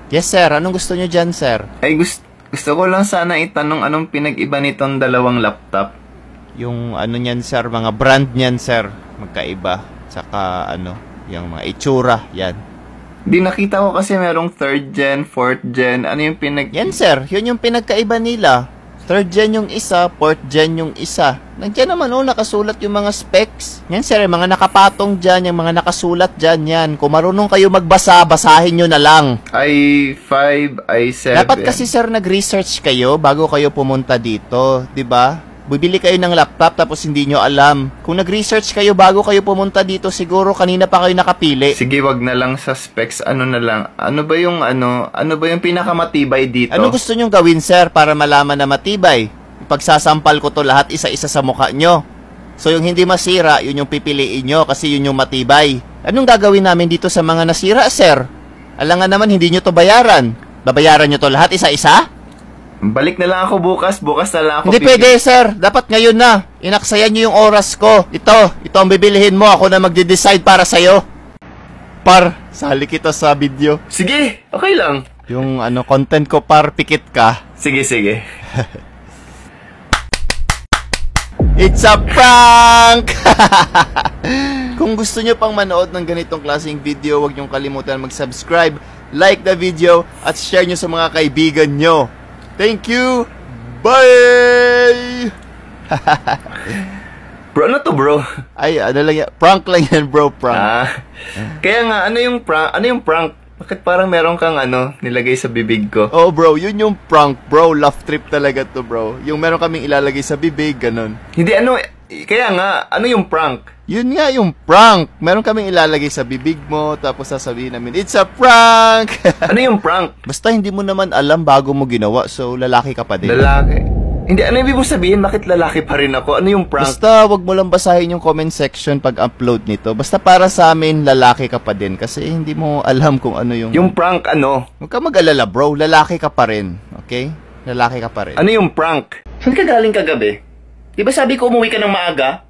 Yes, sir. Anong gusto nyo dyan, sir? Ay, gusto ko lang sana itanong anong pinag-iba nitong dalawang laptop. Yung ano niyan, sir, mga brand niyan, sir. Magkaiba. Tsaka yung mga itsura, yan. Di nakita ko kasi merong 3rd gen, 4th gen. Ano yung Yan, sir. Yun yung pinagkaiba nila. 3rd gen yung isa, 4th gen yung isa. Nandiyan naman, nakasulat yung mga specs. Yan, sir, yung mga nakapatong dyan, yung mga nakasulat dyan, yan. Kung marunong kayo magbasa, basahin nyo na lang. i5, i7. Dapat kasi, sir, nag-research kayo bago kayo pumunta dito, di ba? Bibili kayo ng laptop tapos hindi nyo alam. Kung nag-research kayo bago kayo pumunta dito, siguro kanina pa kayo nakapili. Sige, wag na lang sa specs, ano na lang. Ano ba yung pinakamatibay dito? Ano gusto nyong gawin, sir, para malaman na matibay? Ipagsasampal ko to lahat isa-isa sa mukha nyo. So yung hindi masira, yun yung pipiliin nyo kasi yun yung matibay. Anong gagawin namin dito sa mga nasira, sir? Alangan naman, hindi nyo to bayaran. Babayaran nyo to lahat isa-isa? Balik na lang ako bukas na lang ako. Hindi pwede, sir. Dapat ngayon na. Inaksayan nyo yung oras ko. Ito ang bibilihin mo. Ako na magde-decide para sa'yo. Sali kita sa video. Sige, okay lang. Yung content ko, pikit ka. Sige. It's a prank! Kung gusto nyo pang manood ng ganitong klaseng video, huwag nyong kalimutan mag-subscribe, like the video, at share nyo sa mga kaibigan nyo. Thank you! Bye! Bro, ano to, bro? Ay, lang yan. Prank lang yan, bro. Prank. Kaya nga, ano yung prank? Bakit parang meron kang nilagay sa bibig ko? Oh, bro, yun yung prank, bro. Laugh trip talaga to, bro. Yung meron kaming ilalagay sa bibig, ganun. Hindi, kaya nga, ano yung prank? Yun nga yung prank. Meron kaming ilalagay sa bibig mo, tapos sasabihin namin, it's a prank! Ano yung prank? Basta hindi mo naman alam bago mo ginawa, so lalaki ka pa din. Lalaki? Hindi, ano ibig mo sabihin? Bakit lalaki pa rin ako? Ano yung prank? Basta wag mo lang basahin yung comment section pag upload nito. Basta para sa amin, lalaki ka pa din. Kasi hindi mo alam kung ano yung... Yung prank ano? Huwag ka mag-alala, bro. Lalaki ka pa rin. Okay? Lalaki ka pa rin. Ano yung prank? Saan ka galing kagabi? Di ba sabi ko umuwi ka ng maaga?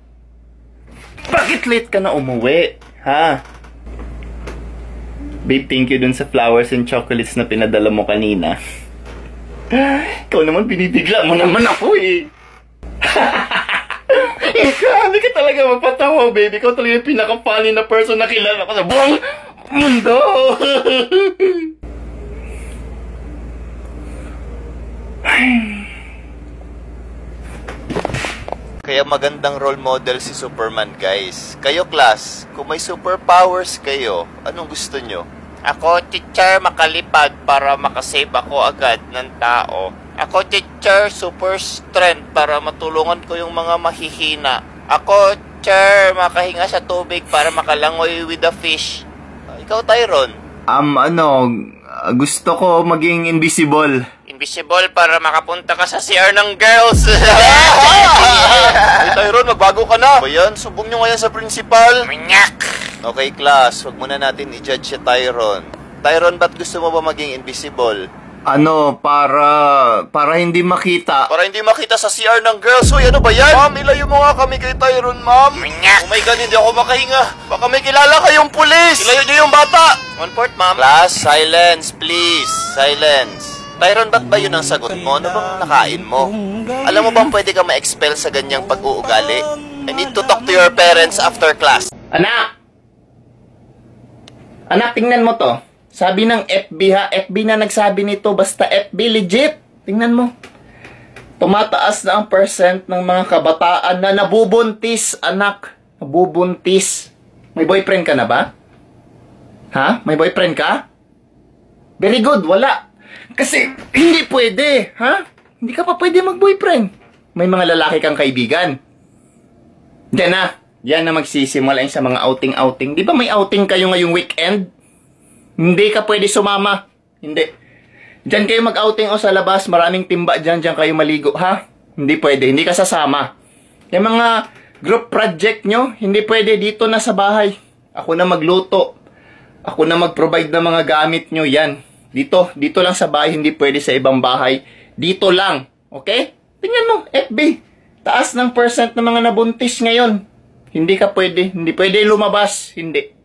Bakit late ka na umuwi? Ha? Babe, thank you dun sa flowers and chocolates na pinadala mo kanina. Ikaw naman, binibigla mo naman ako eh. Hindi ka talaga mapatawa, baby. Ikaw talaga yung pinaka-funny na person na kilala ko sa buong mundo. Kaya magandang role model si Superman, guys. Kayo, class, kung may superpowers kayo, anong gusto nyo? Ako, teacher, makalipad para makasave ako agad ng tao. Ako, teacher, super strength para matulungan ko yung mga mahihina. Ako, teacher, makahinga sa tubig para makalangoy with the fish. Ikaw, Tyron? Gusto ko maging invisible. Invisible para makapunta ka sa CR ng girls. Hey, Tyron, magbago ka na. Ayan, subong nyo ngayon sa principal. Manyak! Okay, class, wag muna natin i-judge si Tyron. Tyron, ba't gusto mo ba maging invisible? Para hindi makita. Para hindi makita sa CR ng girls. Uy, ano ba yan? Ma'am, ilayo mo nga kami kay Tyron, ma'am. Manyak! Oh my God, hindi ako makahinga. Baka may kilala kayong pulis. Ilayo niyo yung bata. 1/4, ma'am. Class, silence, please. Silence. Tyron, ba't ba yun ang sagot mo? Ano bang nakain mo? Alam mo bang pwede ka ma-expel sa ganyang pag-uugali? I need to talk to your parents after class. Anak! Anak, tingnan mo to. Sabi ng FB ha. FB na nagsabi nito. Basta FB legit. Tingnan mo. Tumataas na ang percent ng mga kabataan na nabubuntis, anak. Nabubuntis. May boyfriend ka na ba? Ha? May boyfriend ka? Very good. Wala. Kasi hindi pwede. Ha? Hindi ka pa pwede mag-boyfriend. May mga lalaki kang kaibigan. Diyan na. Yan na magsisimula sa mga outing-outing. Di ba may outing kayo ngayong weekend? Hindi ka pwede sumama. Hindi. Diyan kayo mag-outing o sa labas. Maraming timba dyan. Diyan kayo maligo. Ha? Hindi pwede. Hindi ka sasama. Yung mga group project nyo, hindi pwede dito na sa bahay. Ako na magluto. Ako na mag-provide ng mga gamit nyo. Yan. Dito lang sa bahay. Hindi pwede sa ibang bahay. Dito lang. Okay? Tingnan mo. FB. Taas ng percent ng mga nabuntis ngayon. Hindi ka pwede. Hindi pwede lumabas. Hindi.